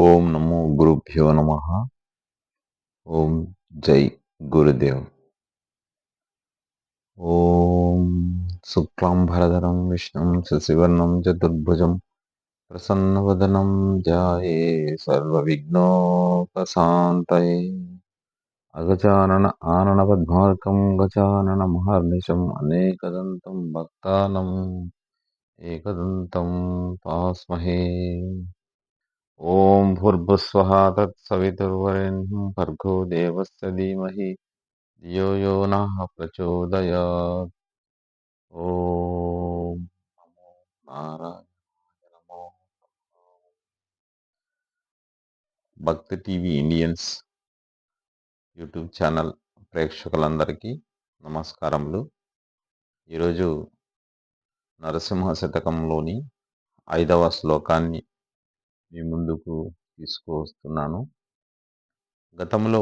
ఓం నమో గురుభ్యో నమ. ఓం జై గురుదేవ్. ఓం శుక్లాంబరధరం విష్ణుం శశివర్ణం చతుర్భుజం ప్రసన్నవదనం ధ్యాయే సర్వవిఘ్నోపశాంతయే. అగజానన ఆనన పద్మార్కం గజానన మహర్నిశం అనేకదంతం భక్తానం ఏకదంతం పాస్మహే. ఓం భూర్భుస్వః తత్సవితుర్వరేణ్యం భర్గో దేవస్య ధీమహి ధియో యో నః ప్రచోదయాత్. ఓం నమో నారాయణాయ నమో. భక్తి టీవీ ఇండియన్స్ యూట్యూబ్ ఛానల్ ప్రేక్షకులందరికీ నమస్కారములు. ఈరోజు నరసింహ శతకంలోని 5వ శ్లోకాన్ని మీ ముందుకు తీసుకువస్తున్నాను. గతంలో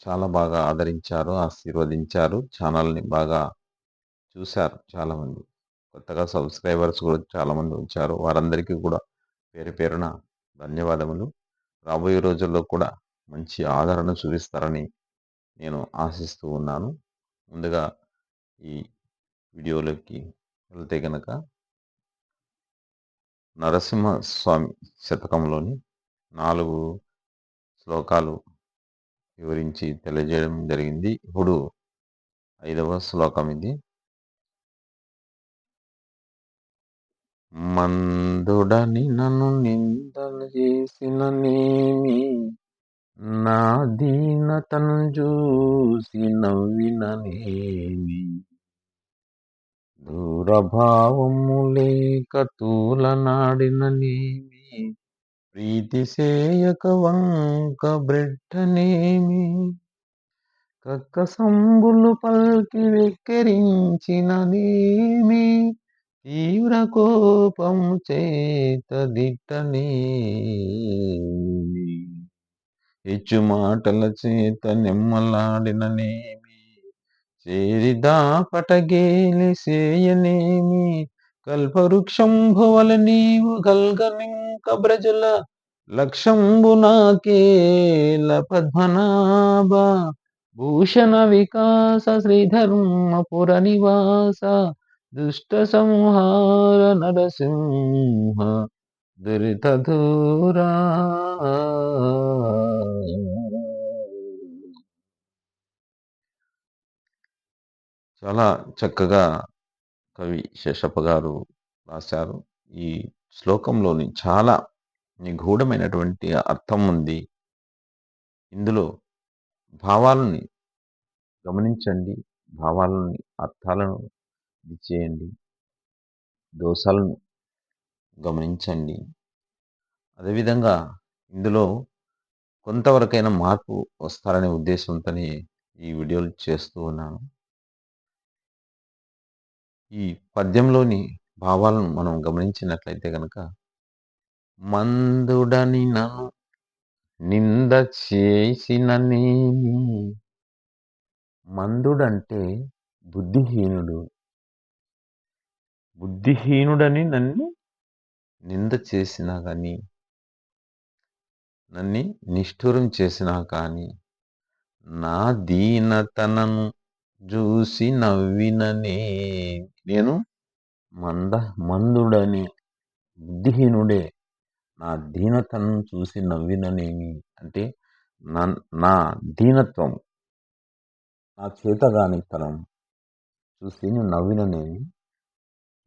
చాలా బాగా ఆదరించారు, ఆశీర్వదించారు. ఛానల్ని బాగా చూశారు చాలామంది. కొత్తగా సబ్స్క్రైబర్స్ కూడా చాలామంది వచ్చారు. వారందరికీ కూడా పేరు పేరున ధన్యవాదములు. రాబోయే రోజుల్లో కూడా మంచి ఆదరణ చూపిస్తారని నేను ఆశిస్తూ ఉన్నాను. ముందుగా ఈ వీడియోలోకి వెళ్తే గనక నరసింహస్వామి శతకంలోని 4 శ్లోకాలు వివరించి తెలియజేయడం జరిగింది. ఇప్పుడు 5వ శ్లోకం ఇది. మందుడని నన్ను నిందలు చేసిన నేమి, నా దీనతను చూసి నవ్విననేమి, దూరభావము లేక తూలనాడిననేమి, ప్రీతి సేయక వంక బ్రెట్టనేమి, కక్కసంబులు పల్కి వెక్కిరించిననేమి, తీవ్ర కోపము చేత దిట్టనేమి, హెచ్చు మాటల చేత నెమ్మలాడిననేమి, చేరిదా పటగేలి సేయనేమి, కల్పవృక్షంభువల నీవు గల్గనింక బ్రజుల లక్షంబు నాకేల పద్మనాభ, భూషణ వికాస శ్రీధర్మపుర నివాస, దుష్ట సంహార నరసింహ దురిత దూరా. చాలా చక్కగా కవి శేషప్ప గారు రాశారు. ఈ శ్లోకంలోని చాలా నిగూఢమైనటువంటి అర్థం ఉంది. ఇందులో భావాలని గమనించండి, భావాలని అర్థాలను చేయండి, దోషాలను గమనించండి. అదేవిధంగా ఇందులో కొంతవరకైనా మార్పు వస్తారనే ఉద్దేశంతోనే ఈ వీడియోలు చేస్తూ ఉన్నాను. ఈ పద్యంలోని భావాలను మనం గమనించినట్లయితే గనక, మందుడని నన్ను నింద చేసిననేమి. మందుడంటే బుద్ధిహీనుడు. బుద్ధిహీనుడని నన్ను నింద చేసినా కానీ, నన్ను నిష్ఠూరం చేసినా కానీ, నా దీనతనను చూసి నవ్విననే. నేను మందుడని, బుద్ధిహీనుడే, నా దీనతను చూసి నవ్విననేమి అంటే నా దీనత్వం, నా చేతగానితనం చూసి నవ్విననేమి,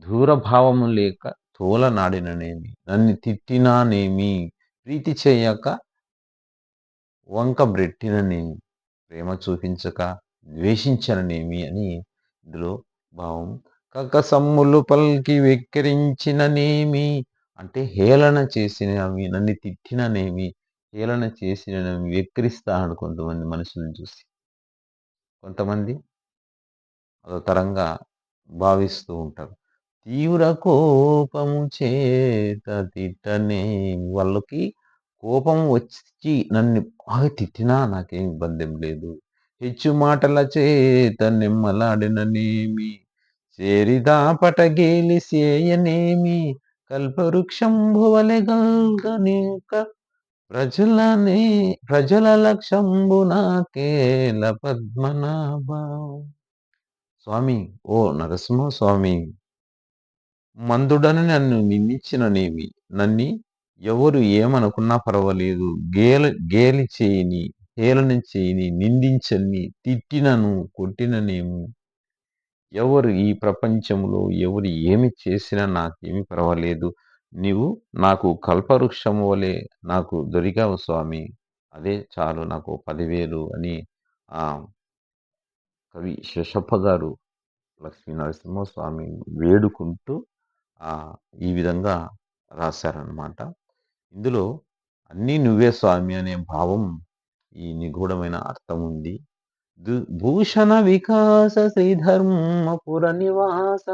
దూరభావము లేక తోలనాడిననేమి, నన్ను తిట్టినానేమి, ప్రీతి చేయక వంక బ్రెట్టిననేమి, ప్రేమ చూపించక ద్వేషించననేమి అని ఇందులో భావం. కకసమ్ములు పల్కి వెక్కిరించిననేమి అంటే హేళన చేసినవి, నన్ను తిట్టిననేమి, హేళన చేసిననేమి, వెక్కిరిస్తాడు కొంతమంది మనుషులను చూసి. కొంతమంది అదో తరంగా భావిస్తూ ఉంటారు. తీవ్ర కోపము చేత తిట్టనేమి, వాళ్ళకి కోపం వచ్చి నన్ను బాగా తిట్టినా నాకేం ఇబ్బంది ఏం లేదు. హెచ్చు మాటల చేత నిమ్మలాడిననేమి, చేరిదా పటగేలి సేయనేమి, కల్పవృక్షంభువలె గల్గనింక ప్రజలనే ప్రజల లక్షంబు నాకేల పద్మనాభ. స్వామి, ఓ నరసింహ స్వామి, మందుడని నన్ను నిందించిననేమి, నన్ని ఎవరు ఏమనుకున్నా పర్వాలేదు, గేలి చేయని, హేళన చేయని, నిందించని, తిట్టినను, కొట్టిననేమి, ఎవరు ఈ ప్రపంచంలో ఎవరు ఏమి చేసినా నాకేమి పర్వాలేదు. నీవు నాకు కల్పవృక్షము వలె నాకు దొరికావు స్వామి. అదే చాలు నాకు 10,000 అని ఆ కవి శేషప్ప గారు లక్ష్మీ నరసింహస్వామి వేడుకుంటూ ఆ ఈ విధంగా రాశారనమాట. ఇందులో అన్నీ నువ్వే స్వామి అనే భావం ఈ నిగూఢమైన అర్థం ఉంది. భూషణ వికాస శ్రీధర్మపుర నివాస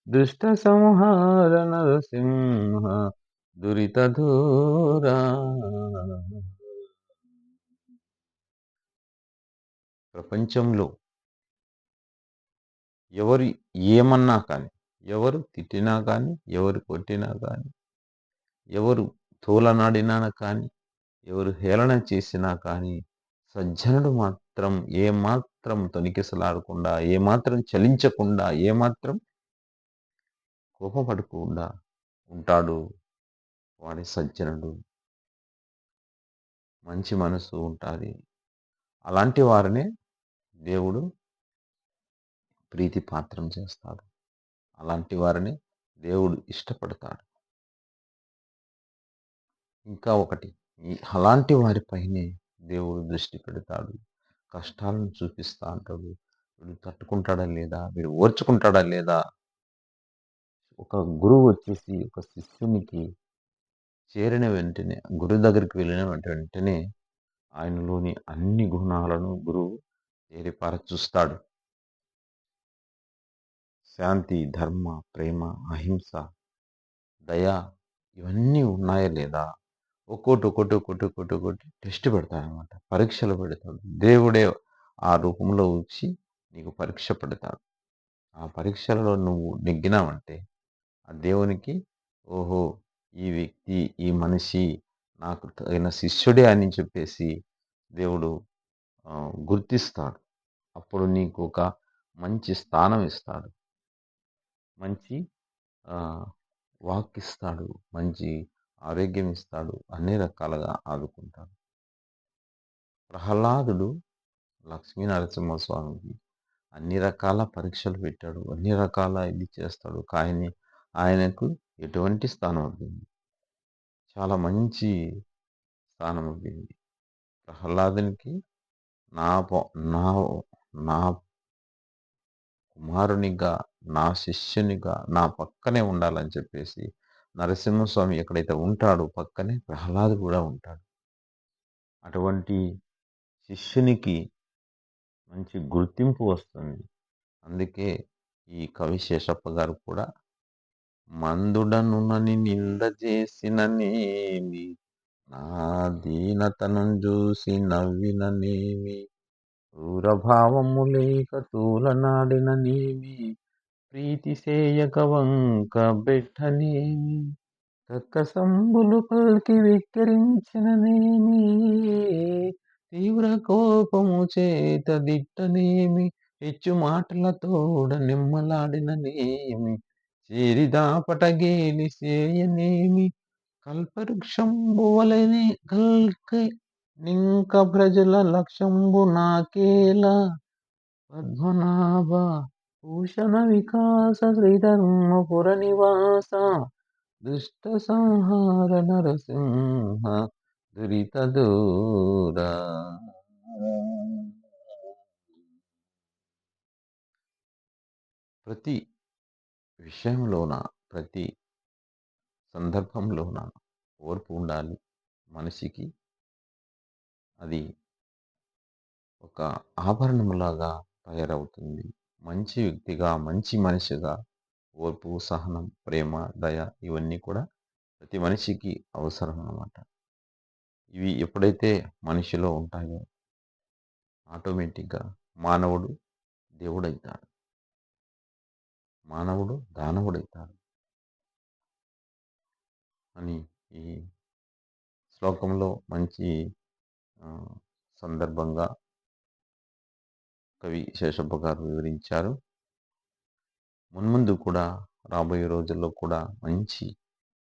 దుష్ట సంహార నరసింహ దురిత దూరా. ప్రపంచంలో ఎవరు ఏమన్నా కానీ, ఎవరు తిట్టినా కానీ, ఎవరు కొట్టినా కానీ, ఎవరు తోలనాడినా కానీ, ఎవరు హేళన చేసినా కానీ, సజ్జనుడు మాత్రం ఏమాత్రం తొణికిసలాడకుండా, ఏమాత్రం చలించకుండా, ఏమాత్రం కోపపడకుండా ఉంటాడు. వాడి సజ్జనుడు. మంచి మనసు ఉంటాది. అలాంటి వారినే దేవుడు ప్రీతి పాత్రం చేస్తాడు. అలాంటి వారిని దేవుడు ఇష్టపడతాడు. ఇంకా ఒకటి, అలాంటి వారిపైనే దేవుడు దృష్టి పెడతాడు. కష్టాలను చూపిస్తా అంటాడు. వీడు తట్టుకుంటాడా లేదా, వీడు ఓర్చుకుంటాడా లేదా. ఒక గురువు వచ్చేసి ఒక శిష్యునికి చేరిన వెంటనే, గురువు దగ్గరికి వెళ్ళిన వెంటనే ఆయనలోని అన్ని గుణాలను గురువు ఏరిపార చూస్తాడు. శాంతి, ధర్మ, ప్రేమ, అహింస, దయ, ఇవన్నీ ఉన్నాయా లేదా, ఒక్కోటి టెస్ట్ పెడతాడనమాట. పరీక్షలు పెడతాడు. దేవుడే ఆ రూపంలో వచ్చి నీకు పరీక్ష పెడతాడు. ఆ పరీక్షలలో నువ్వు నెగ్గినావంటే ఆ దేవునికి, ఓహో, ఈ వ్యక్తి, ఈ మనిషి నాకు తగిన శిష్యుడే అని చెప్పేసి దేవుడు గుర్తిస్తాడు. అప్పుడు నీకు ఒక మంచి స్థానం ఇస్తాడు. మంచి వాక్ ఇస్తాడు. మంచి ఆరోగ్యం ఇస్తాడు. అన్ని రకాలుగా ఆదుకుంటాడు. ప్రహ్లాదుడు లక్ష్మీ నరసింహస్వామికి అన్ని రకాల పరీక్షలు పెట్టాడు. అన్ని రకాల ఇది చేస్తాడు. కానీ ఆయనకు ఎటువంటి స్థానం ఉంటుంది? చాలా మంచి స్థానం ఉంటుంది. ప్రహ్లాదునికి నా నా నా కుమారునిగా, నా శిష్యునిగా నా పక్కనే ఉండాలని చెప్పేసి నరసింహస్వామి ఎక్కడైతే ఉంటాడో పక్కనే ప్రహ్లాదు కూడా ఉంటాడు. అటువంటి శిష్యునికి మంచి గుర్తింపు వస్తుంది. అందుకే ఈ కవి శేషప్ప గారు కూడా మందుడనునని నింద చేసిననేమి, నా దీనతనం చూసి నవ్విననేమి, క్రూరభావము లేక తూలనాడిననేమి, ప్రీతి సేయక వంక బెట్టనేమి, కక్కసంబులు పల్కి వెక్కిరించిననేమి, తీవ్ర కోపము చేత దిట్టనేమి, హెచ్చు మాటలతోడ నిమ్మలాడిననేమి, చేరిదాపటగేలి సేయనేమి, కల్పవృక్షంబు వలెనే కల్కి నింక ప్రజల లక్ష్యంబు నాకేల పద్మనాభ, భూషణ వికాస శ్రీధర్మపుర నివాస, దుష్ట సంహార నరసింహ దురిత దూర. ప్రతి విషయంలోన, ప్రతి సందర్భంలోన ఓర్పు ఉండాలి మనిషికి. అది ఒక ఆభరణములాగా తయారవుతుంది. మంచి వ్యక్తిగా, మంచి మనిషిగా ఓర్పు, సహనం, ప్రేమ, దయ, ఇవన్నీ కూడా ప్రతి మనిషికి అవసరం అన్నమాట. ఇవి ఎప్పుడైతే మనిషిలో ఉంటాయో ఆటోమేటిక్గా మానవుడు దేవుడైతాడు. మానవుడు దానవుడైతాడు అని ఈ శ్లోకంలో మంచి ఆహ్, సందర్భంగా కవి శేషప్ప గారు వివరించారు. మున్ముందు కూడా రాబోయే రోజుల్లో కూడా మంచి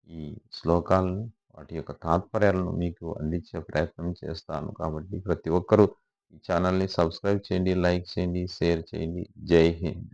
ఈ శ్లోకాలను, వాటి యొక్క తాత్పర్యాలను మీకు అందించే ప్రయత్నం చేస్తాను. కాబట్టి ప్రతి ఒక్కరూ ఈ ఛానల్‌ని సబ్స్క్రైబ్ చేయండి, లైక్ చేయండి, షేర్ చేయండి. జై హింద్.